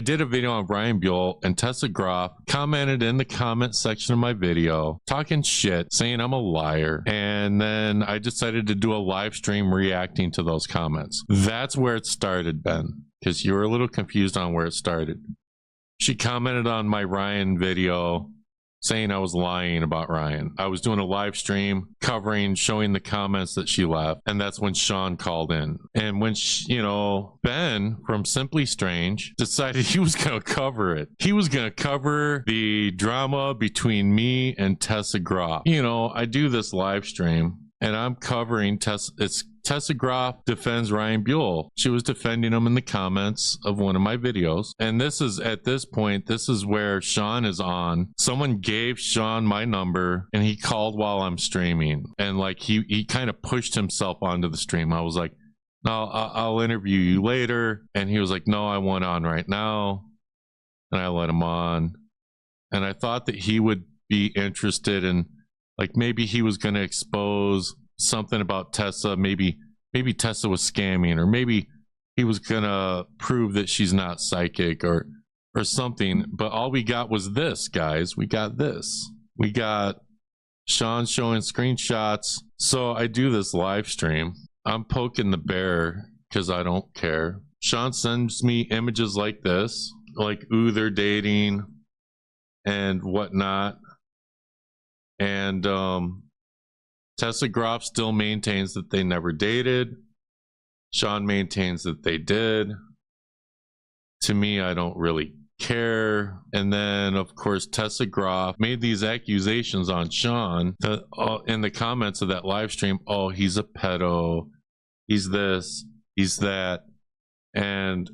I did a video on Ryan Buell, and Tessa Groff commented in the comment section of my video, talking shit, saying I'm a liar. And then I decided to do a live stream reacting to those comments. That's where it started, Ben, because you were a little confused on where it started. She commented on my Ryan video saying I was lying about Ryan. I was doing a live stream covering, showing the comments that she left. And that's when Sean called in. And when, Ben from Simply Strange decided he was going to cover it. He was going to cover the drama between me and Tessa Groff. I do this live stream and I'm covering Tessa Groff defends Ryan Buell. She was defending him in the comments of one of my videos. And this is where Sean is on. Someone gave Sean my number and he called while I'm streaming. And he kind of pushed himself onto the stream. I was like, no, I'll interview you later. And he was like, no, I want on right now. And I let him on. And I thought that he would be interested in, maybe he was going to expose something about Tessa. Maybe Tessa was scamming, or maybe he was going to prove that she's not psychic or something. But all we got was this, guys. We got this. We got Sean showing screenshots. So I do this live stream. I'm poking the bear because I don't care. Sean sends me images like this, ooh, they're dating and whatnot. And Tessa Groff still maintains that they never dated. Sean maintains that they did. To me, I don't really care. And then, of course, Tessa Groff made these accusations on Sean in the comments of that live stream. Oh, he's a pedo. He's this. He's that. And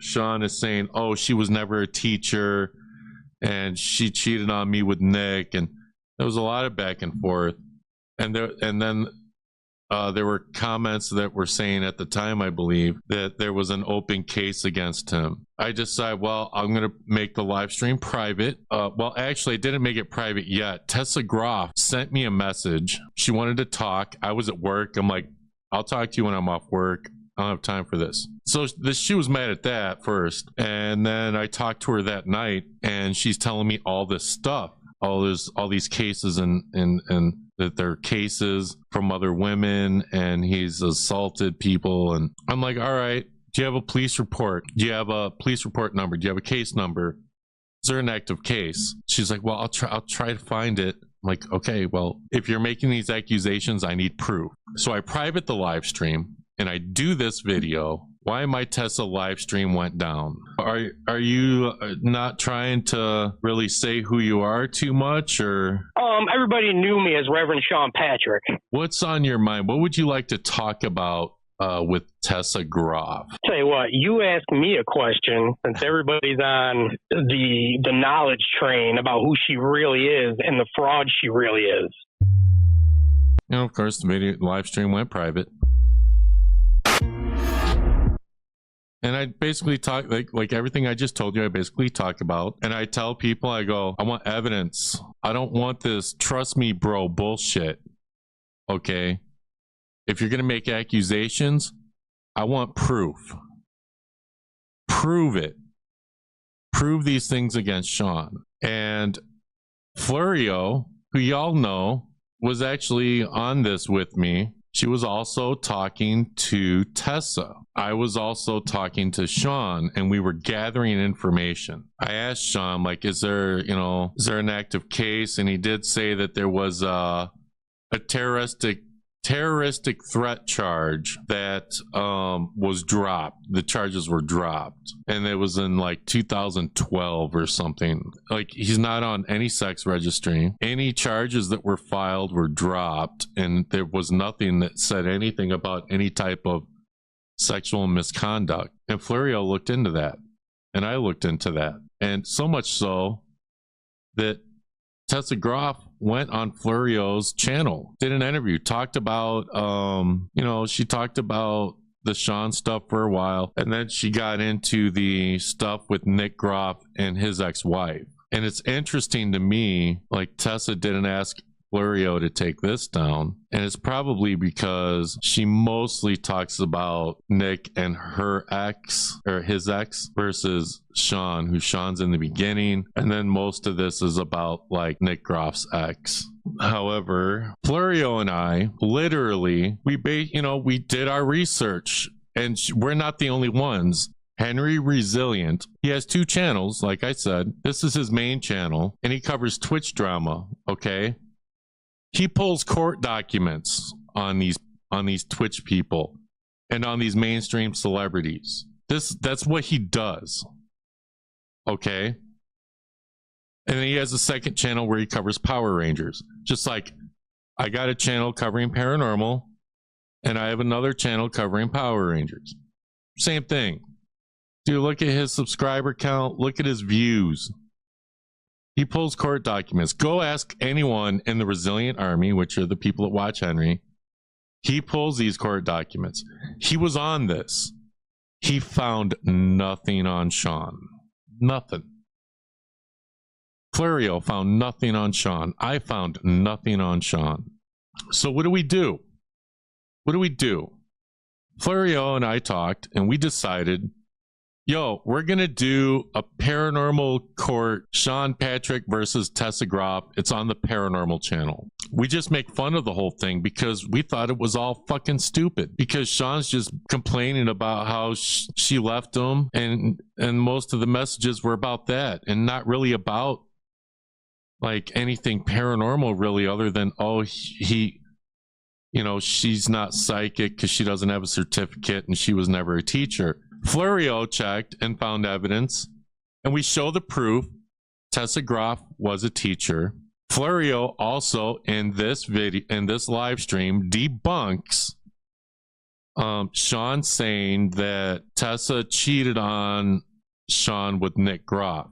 Sean is saying, oh, she was never a teacher. And she cheated on me with Nick. And there was a lot of back and forth. And then there were comments that were saying at the time, I believe, that there was an open case against him. I decided, well, I'm going to make the live stream private. Well, actually, I didn't make it private yet. Tessa Groff sent me a message. She wanted to talk. I was at work. I'm like, I'll talk to you when I'm off work. I don't have time for this. So she was mad at that first. And then I talked to her that night, and she's telling me all this stuff. All these cases and that they're cases from other women, and he's assaulted people. And I'm like, all right, do you have a police report? Do you have a police report number? Do you have a case number? Is there an active case? She's like, well, I'll try to find it. I'm like, okay, well, if you're making these accusations, I need proof. So I private the live stream and I do this video. Why my Tessa live stream went down. Are you not trying to really say who you are too much, or? Everybody knew me as Reverend Sean Patrick. What's on your mind? What would you like to talk about with Tessa Groff? Tell you what, you ask me a question, since everybody's on the knowledge train about who she really is and the fraud she really is. Of course, the live stream went private. And I basically talk like everything I just told you, I basically talk about. And I tell people, I go, I want evidence. I don't want this trust me, bro bullshit. Okay. If you're going to make accusations, I want proof. Prove it. Prove these things against Sean. And Florio, who y'all know, was actually on this with me. She was also talking to Tessa. I was also talking to Sean, and we were gathering information. I asked Sean, is there an active case? And he did say that there was a terroristic threat charge that was dropped. The charges were dropped, and it was in 2012 or something. He's not on any sex registry. Any charges that were filed were dropped, and there was nothing that said anything about any type of sexual misconduct. And Florio looked into that, and I looked into that, and so much so that Tessa Groff went on Florio's channel, did an interview, talked about, she talked about the Sean stuff for a while, and then she got into the stuff with Nick Groff and his ex-wife. And it's interesting to me, Tessa didn't ask, Florio to take this down. And it's probably because she mostly talks about Nick and her ex, or his ex, versus Sean, who Sean's in the beginning. And then most of this is about like Nick Groff's ex. However, Florio and I literally, we did our research, and we're not the only ones. Henry Resilient, he has 2 channels, like I said. This is his main channel, and he covers Twitch drama, okay? He pulls court documents on these Twitch people and on these mainstream celebrities. That's what he does, okay? And then he has a second channel where he covers Power Rangers. Just like I got a channel covering Paranormal, and I have another channel covering Power Rangers. Same thing. Dude, look at his subscriber count. Look at his views. He pulls court documents. Go ask anyone in the Resilient Army, which are the people that watch Henry. He pulls these court documents. He was on this. He found nothing on Sean. Nothing. Florio found nothing on Sean. I found nothing on Sean. So what do we do? What do we do? Florio and I talked, and we decided, yo, we're going to do a paranormal court, Sean Patrick versus Tessa Groff. It's on the Paranormal channel. We just make fun of the whole thing because we thought it was all fucking stupid, because Sean's just complaining about how she left him, and most of the messages were about that and not really about like anything paranormal really, other than, oh, he she's not psychic because she doesn't have a certificate and she was never a teacher. Florio checked and found evidence, and we show the proof. Tessa Groff was a teacher. Florio also in this live stream debunks Sean saying that Tessa cheated on Sean with Nick Groff.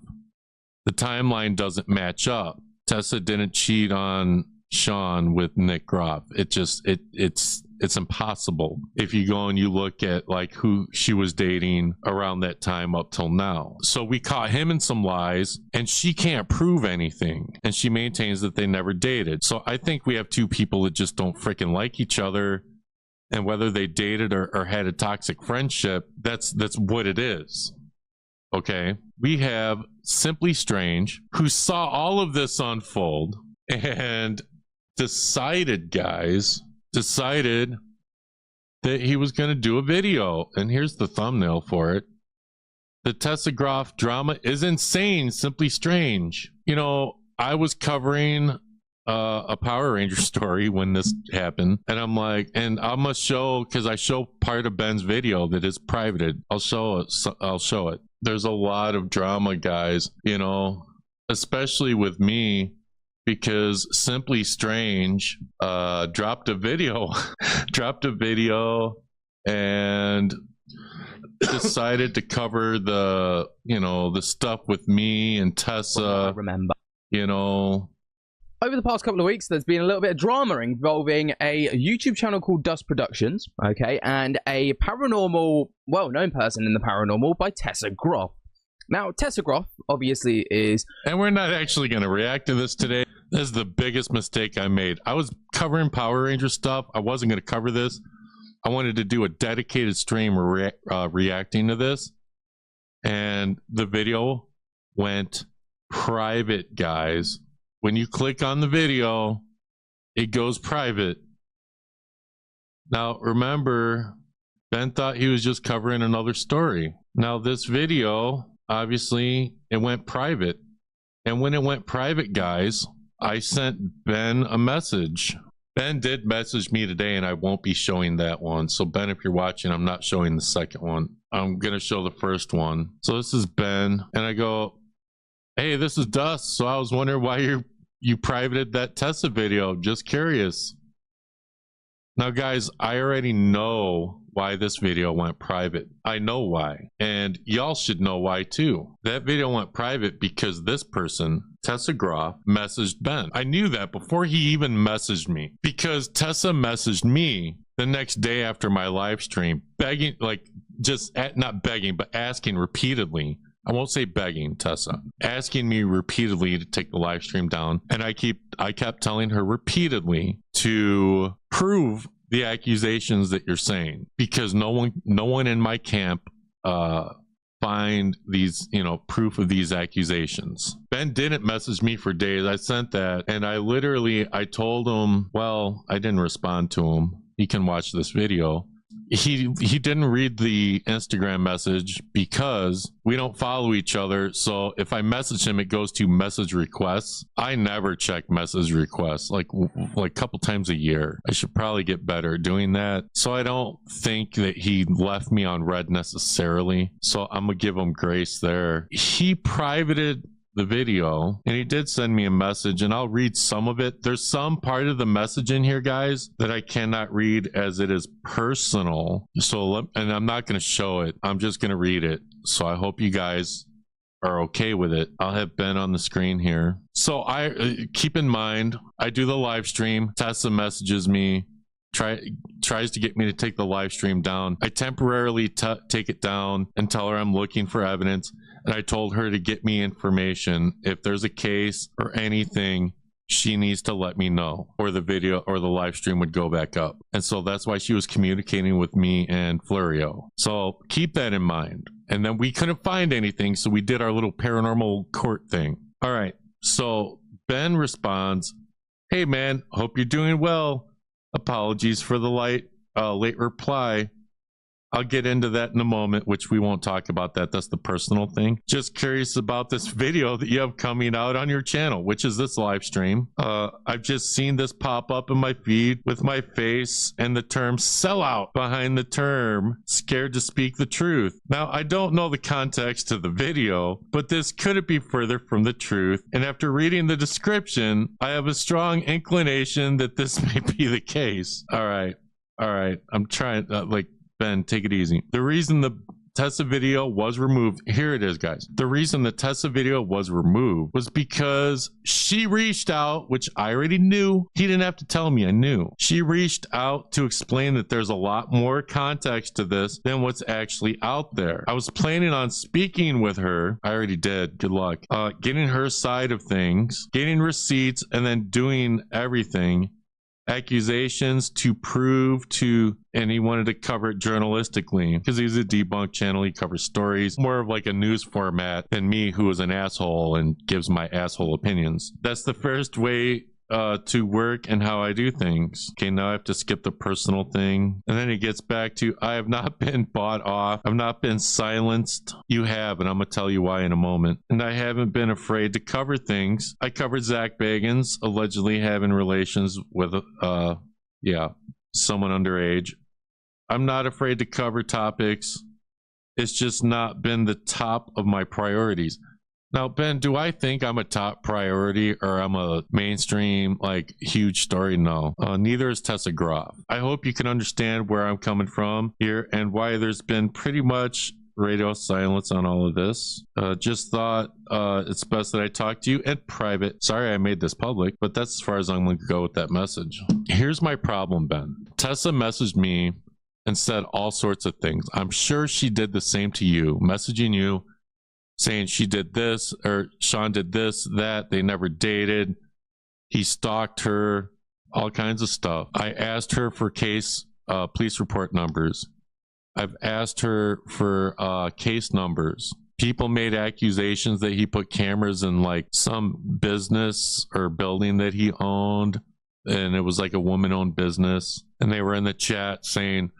The timeline doesn't match up. Tessa didn't cheat on Sean with Nick Groff. It's impossible if you go and you look at like who she was dating around that time up till now. So we caught him in some lies, and she can't prove anything, and she maintains that they never dated. So I think we have 2 people that just don't freaking like each other, and whether they dated or had a toxic friendship, that's what it is. Okay, we have Simply Strange, who saw all of this unfold and decided that he was going to do a video. And here's the thumbnail for it. The Tessa Groff drama is insane, Simply Strange. I was covering a Power Ranger story when this happened, and I'm like, and I must show, because I show part of Ben's video that is privated. I'll show it. There's a lot of drama, guys, especially with me, because Simply Strange dropped a video and decided to cover the stuff with me and Tessa. I remember. Over the past couple of weeks, there's been a little bit of drama involving a YouTube channel called Dust Productions, okay, and a paranormal, well-known person in the paranormal by Tessa Groff. Now, Tessa Groff obviously is... And we're not actually going to react to this today. This is the biggest mistake I made. I was covering Power Ranger stuff. I wasn't going to cover this. I wanted to do a dedicated stream reacting to this. And the video went private, guys. When you click on the video, it goes private. Now, remember, Ben thought he was just covering another story. Now, this video, obviously, it went private. And when it went private, guys, I sent Ben a message. Ben did message me today, and I won't be showing that one. So, Ben, if you're watching, I'm not showing the second one. I'm going to show the first one. So, this is Ben. And I go, hey, this is Dust. So, I was wondering why you privated that Tessa video. Just curious. Now, guys, I already know why this video went private. I know why. And y'all should know why too. That video went private because this person, Tessa Groff, messaged Ben. I knew that before he even messaged me, because Tessa messaged me the next day after my live stream, begging, like, just not begging, but asking repeatedly I won't say begging, Tessa, asking me repeatedly to take the live stream down. And I kept telling her repeatedly to prove the accusations that you're saying, because no one in my camp find these, proof of these accusations. Ben didn't message me for days. I sent that, and I told him, well, I didn't respond to him. He can watch this video. He didn't read the Instagram message because we don't follow each other. So if I message him, it goes to message requests. I never check message requests, like a couple times a year. I should probably get better at doing that. So I don't think that he left me on red necessarily. So I'm gonna give him grace there. He privated the video, and he did send me a message, and I'll read some of it. There's some part of the message in here, guys, that I cannot read as it is personal. So, and I'm not going to show it. I'm just going to read it. So I hope you guys are okay with it. I'll have Ben on the screen here. So I keep in mind, I do the live stream. Tessa messages me, tries to get me to take the live stream down. I temporarily take it down and tell her I'm looking for evidence. And I told her to get me information. If there's a case or anything, she needs to let me know, or the video or the live stream would go back up. And so that's why she was communicating with me and Florio. So keep that in mind. And then we couldn't find anything, so we did our little paranormal court thing. All right. So Ben responds, "Hey man, hope you're doing well. Apologies for the late reply. I'll get into that in a moment, which we won't talk about that. That's the personal thing. Just curious about this video that you have coming out on your channel, which is this live stream. I've just seen this pop up in my feed with my face and the term sellout behind the term, scared to speak the truth. Now, I don't know the context to the video, but this couldn't be further from the truth. And after reading the description, I have a strong inclination that this may be the case." All right. I'm trying, Ben, take it easy. The reason the Tessa video was removed, here it is, guys. The reason the Tessa video was removed was because she reached out, which I already knew. He didn't have to tell me, I knew. She reached out to explain that there's a lot more context to this than what's actually out there. I was planning on speaking with her. I already did. Good luck. Getting her side of things, getting receipts, and then doing everything. Accusations to prove to, and he wanted to cover it journalistically because he's a debunk channel. He covers stories more of like a news format than me, who is an asshole and gives my asshole opinions. That's the first way to work and how I do things. Okay, now I have to skip the personal thing. And then he gets back to, I have not been bought off. I've not been silenced. You have, and I'm going to tell you why in a moment. And I haven't been afraid to cover things. I covered Zach Bagans allegedly having relations with, someone underage. I'm not afraid to cover topics. It's just not been the top of my priorities. Now, Ben, do I think I'm a top priority or I'm a mainstream, huge story? No. Neither is Tessa Groff. I hope you can understand where I'm coming from here and why there's been pretty much radio silence on all of this. Just thought it's best that I talk to you in private. Sorry I made this public, but that's as far as I'm going to go with that message. Here's my problem, Ben. Tessa messaged me and said all sorts of things. I'm sure she did the same to you, messaging you, saying she did this, or Sean did this, that, they never dated, he stalked her, all kinds of stuff. I asked her for police report numbers. I've asked her for case numbers. People made accusations that he put cameras in some business or building that he owned, and it was a woman-owned business, and they were in the chat saying,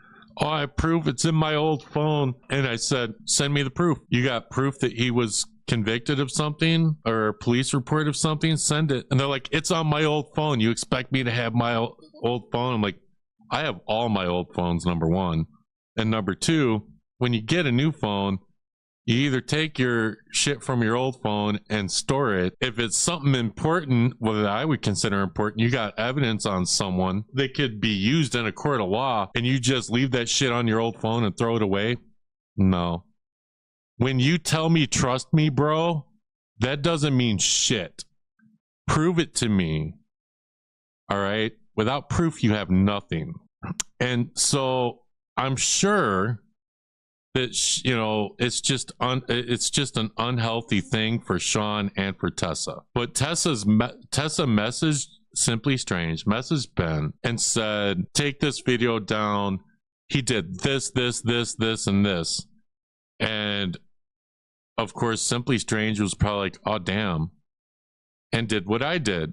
"Oh, I have proof, it's in my old phone." And I said, send me the proof. You got proof that he was convicted of something or a police report of something? Send it. And they're like, it's on my old phone. You expect me to have my old phone? I'm like, I have all my old phones, number one. And number two, when you get a new phone, you either take your shit from your old phone and store it. If it's something important, what I would consider important, you got evidence on someone that could be used in a court of law, and you just leave that shit on your old phone and throw it away? No. When you tell me, trust me, bro, that doesn't mean shit. Prove it to me. All right? Without proof, you have nothing. And so I'm sure that you know, it's just an unhealthy thing for Sean and for Tessa. But Tessa messaged Simply Strange, messaged Ben, and said, take this video down. He did this, and this. And of course, Simply Strange was probably like, oh, damn. And did what I did.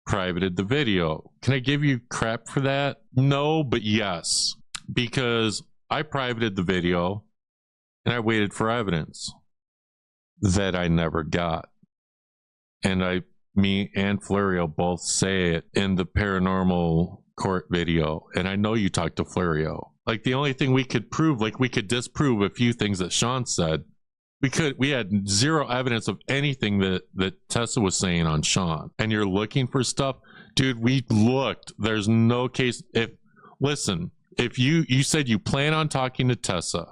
Privated the video. Can I give you crap for that? No, but yes. Because I privated the video and I waited for evidence that I never got. And me and Florio both say it in the paranormal court video. And I know you talked to Florio. Like, the only thing we could prove, like, we could disprove a few things that Sean said. We had zero evidence of anything that Tessa was saying on Sean. And you're looking for stuff, dude. We looked. There's no case. If you said you plan on talking to Tessa,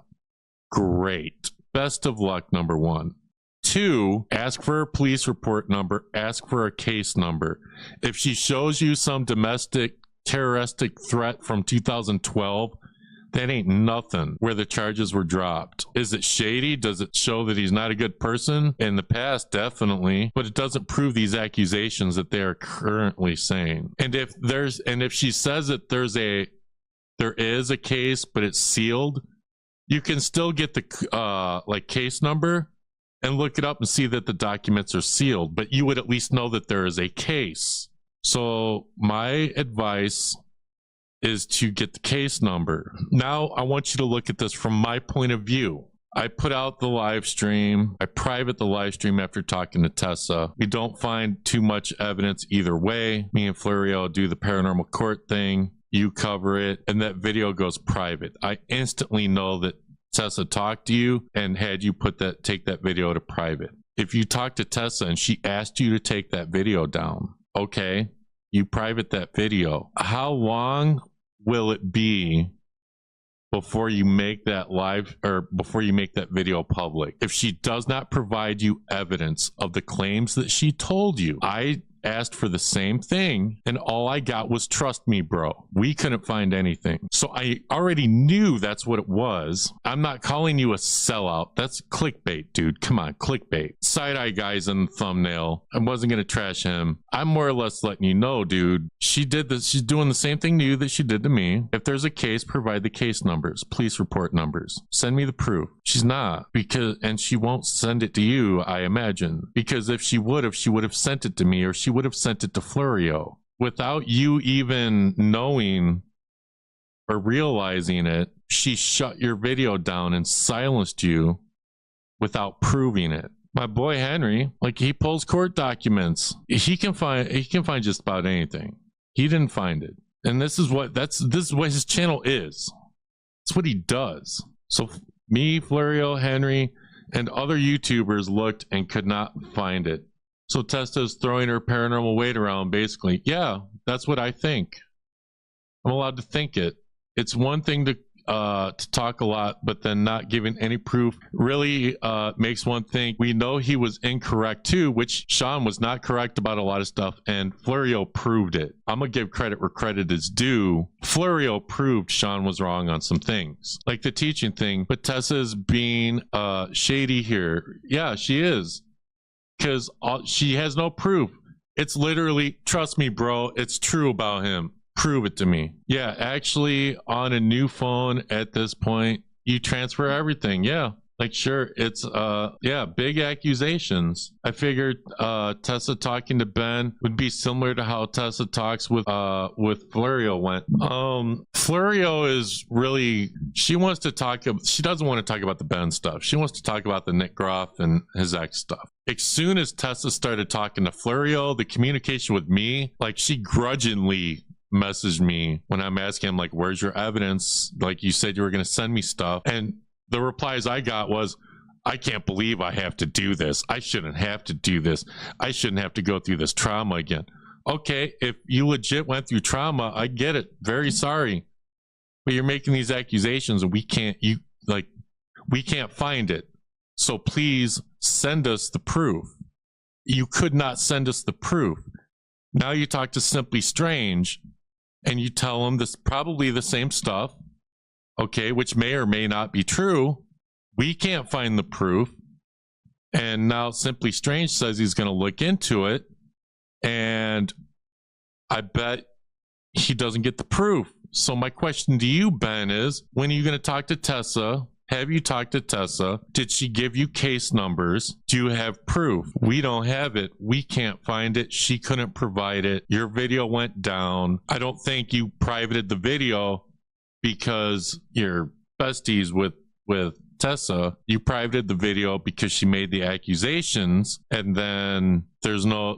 great. Best of luck, number one. 2, ask for a police report number, ask for a case number. If she shows you some domestic terroristic threat from 2012, that ain't nothing where the charges were dropped. Is it shady? Does it show that he's not a good person? In the past, definitely, but it doesn't prove these accusations that they are currently saying. And if she says that there is a case, but it's sealed, you can still get the case number and look it up and see that the documents are sealed, but you would at least know that there is a case. So my advice is to get the case number. Now I want you to look at this from my point of view. I put out the live stream. I private the live stream after talking to Tessa. We don't find too much evidence either way. Me and Florio do the paranormal court thing. You cover it, and that video goes private. I instantly know that Tessa talked to you and had you take that video to private. If you talk to Tessa and she asked you to take that video down, okay, you private that video. How long will it be before you make that before you make that video public? If she does not provide you evidence of the claims that she told you, I asked for the same thing and all I got was, trust me, bro. We couldn't find anything. So I already knew that's what it was. I'm not calling you a sellout. That's clickbait, dude. Come on, clickbait. Side-eye guys in the thumbnail. I wasn't going to trash him. I'm more or less letting you know, dude. She did this. She's doing the same thing to you that she did to me. If there's a case, provide the case numbers, police report numbers. Send me the proof. She's not, and she won't send it to you, I imagine, because if she would have sent it to me, or she would have sent it to Florio without you even knowing or realizing it. She shut your video down and silenced you without proving it. My boy Henry, like, he pulls court documents. He can find just about anything. He didn't find it, and this is what his channel is. It's what he does. So me, Florio, Henry, and other YouTubers looked and could not find it. So Tessa's throwing her paranormal weight around, basically. Yeah, that's what I think. I'm allowed to think it. It's one thing to talk a lot, but then not giving any proof really makes one think. We know he was incorrect too, which Sean was not correct about a lot of stuff, and Florio proved it. I'm gonna give credit where credit is due. Florio proved Sean was wrong on some things, like the teaching thing, but Tessa's being shady here. Yeah, she is, because she has no proof. It's literally, trust me, bro, it's true about him. Prove it to me. Yeah, actually, on a new phone at this point, you transfer everything. Yeah, like, sure, it's big accusations. I figured Tessa talking to Ben would be similar to how Tessa talks with Florio went. Florio is really, she doesn't want to talk about the Ben stuff. She wants to talk about the Nick Groff and his ex stuff. As soon as Tessa started talking to Florio, the communication with me, like, she grudgingly messaged me when I'm asking him, like, where's your evidence? Like, you said you were going to send me stuff. And the replies I got was, I can't believe I have to do this. I shouldn't have to do this. I shouldn't have to go through this trauma again. Okay, if you legit went through trauma, I get it. Very sorry. But you're making these accusations and we can't find it. So please send us the proof. You could not send us the proof. Now you talk to Simply Strange and you tell them this, probably the same stuff, okay, which may or may not be true, We can't find the proof. And now Simply Strange says he's going to look into it. And I bet he doesn't get the proof. So my question to you, Ben, is when are you going to talk to Tessa? Have you talked to Tessa? Did she give you case numbers? Do you have proof? We don't have it. We can't find it. She couldn't provide it. Your video went down. I don't think you privated the video because you're besties with Tessa. You privated the video because she made the accusations, and then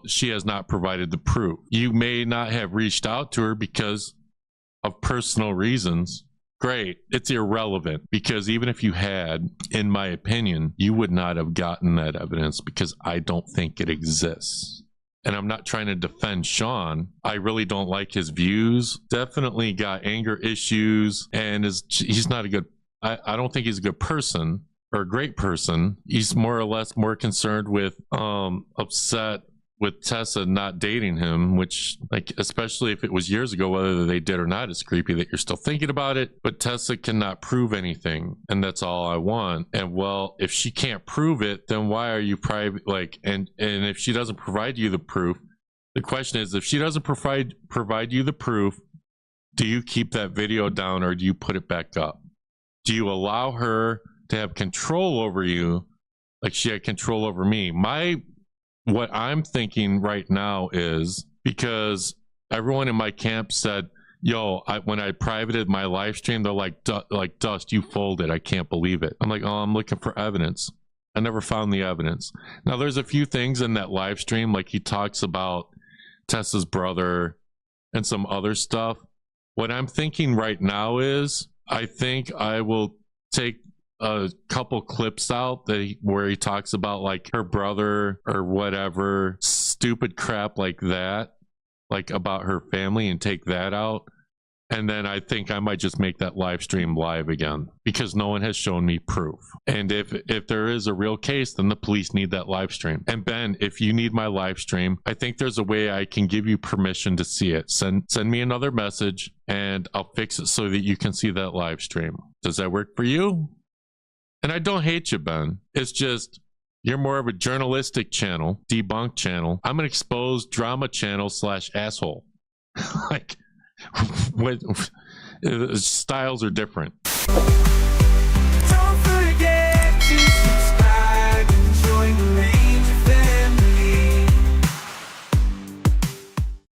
she has not provided the proof. You may not have reached out to her because of personal reasons. Great. It's irrelevant, because even if you had, in my opinion, you would not have gotten that evidence because I don't think it exists. And I'm not trying to defend Sean. I really don't like his views. Definitely got anger issues, and he's not a good, I don't think he's a good person or a great person. He's more or less more concerned with upset with Tessa not dating him, which, like, especially if it was years ago, whether they did or not, it's creepy that you're still thinking about it. But Tessa cannot prove anything, and that's all I want. And well, if she can't prove it, then why are you private? Like, and if she doesn't provide you the proof, the question is, if she doesn't provide you the proof, do you keep that video down or do you put it back up? Do you allow her to have control over you, like she had control over me? What I'm thinking right now is, because everyone in my camp said, yo, when I privated my live stream, they're like, Dust, you folded. I can't believe it. I'm like, oh, I'm looking for evidence. I never found the evidence. Now, there's a few things in that live stream, like he talks about Tessa's brother and some other stuff. What I'm thinking right now is, I think I will take a couple clips out where he talks about like her brother or whatever stupid crap like that, like about her family, and take that out. And then I think I might just make that live stream live again, because no one has shown me proof. And if there is a real case, then the police need that live stream. And Ben, if you need my live stream, I think there's a way I can give you permission to see it. Send me another message and I'll fix it so that you can see that live stream. Does that work for you? And I don't hate you, Ben. It's just, you're more of a journalistic channel, debunk channel. I'm an exposed drama channel / asshole. Like, styles are different.